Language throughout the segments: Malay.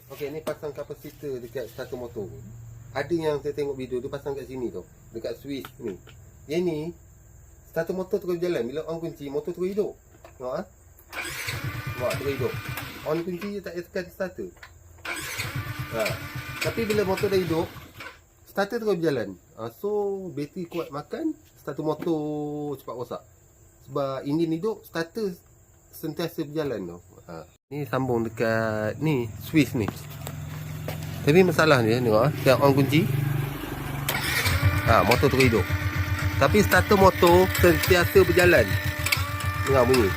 Okey, ni pasang kapasitor dekat starter motor. Ada yang saya tengok video dia pasang kat sini tu, dekat switch ni. Yang ni starter motor terus berjalan. Bila on kunci, motor terus hidup. Tengok ah. Nampak terus hidup. On kunci je tak payah tekan starter. Tapi bila motor dah hidup, starter terus berjalan. So bateri kuat makan, starter motor cepat rosak. Sebab enjin hidup, starter sentiasa berjalan tu. Ni sambung dekat ni switch ni. Tapi masalah ni tengok yang on kunci, motor terus hidup. Tapi starter motor sentiasa berjalan. Dengar bunyi.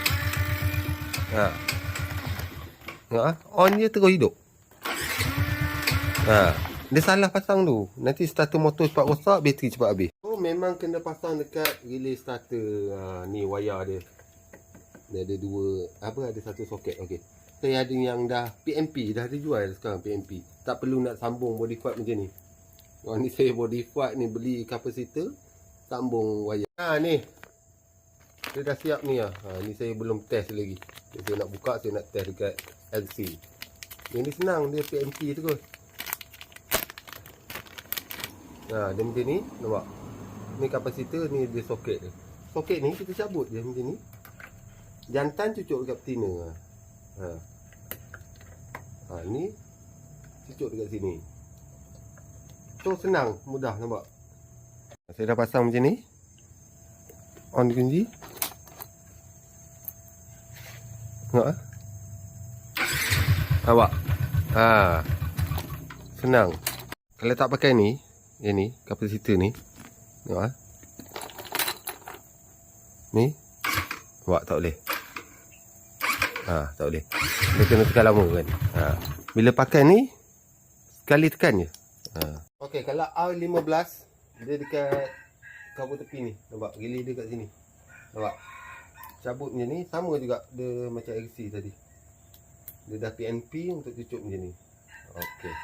Tengok on je terus hidup. Dia salah pasang tu. Nanti starter motor cepat rosak, bateri cepat habis. So memang kena pasang dekat relay starter. Ni wayar dia. Dia ada dua, ada satu soket. Okey. Saya ada yang dah PMP, dah dijual sekarang PMP. Tak perlu nak sambung body quad macam ni. Ni saya body quad ni beli kapasitor, sambung wayar. Ni. Dia dah siap ni . Ni saya belum test lagi. Saya nak buka, saya nak test dekat LC. Yang ni senang, dia PMP terus. Dia macam ni, nampak? Ni kapasitor, ni dia soket dia. Soket ni kita cabut je macam ni. Jantan cucuk dekat betina. Ni cucuk dekat sini. So senang, mudah, nampak? Saya dah pasang macam ni. On kunci. Tengok nampak? Senang. Kalau tak pakai ni, yang ni, kapasitor ni. Tengok ni. Nampak tak boleh. Tak boleh. Dia kena tekan lama kan. Bila pakai ni, sekali tekan je. Okey, kalau R15, dia dekat kabel tepi ni. Nampak? Gili dia kat sini. Nampak? Cabut macam ni. Sama juga dia macam RC tadi. Dia dah PNP untuk cucuk macam ni. Okey.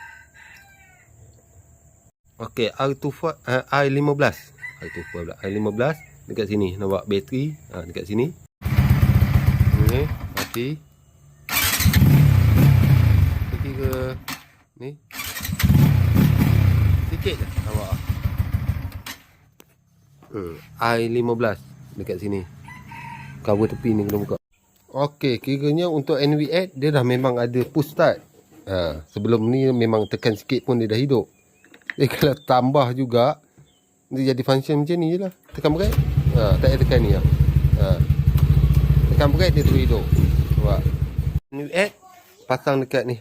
Okey, R15. R15 dekat sini. Nampak bateri dekat sini. Ni, mati. Pergi ke ni. Sikit je. Nampak? I15 dekat sini. Cover tepi ni kena buka. Okey, kiranya untuk NV8 dia dah memang ada push start. Sebelum ni memang tekan sikit pun dia dah hidup. Jadi kalau tambah juga, dia jadi function macam ni je lah. Tekan brake, tak payah tekan ni lah. Tekan brake dia terus hidup. Nampak? NV8 pasang dekat ni.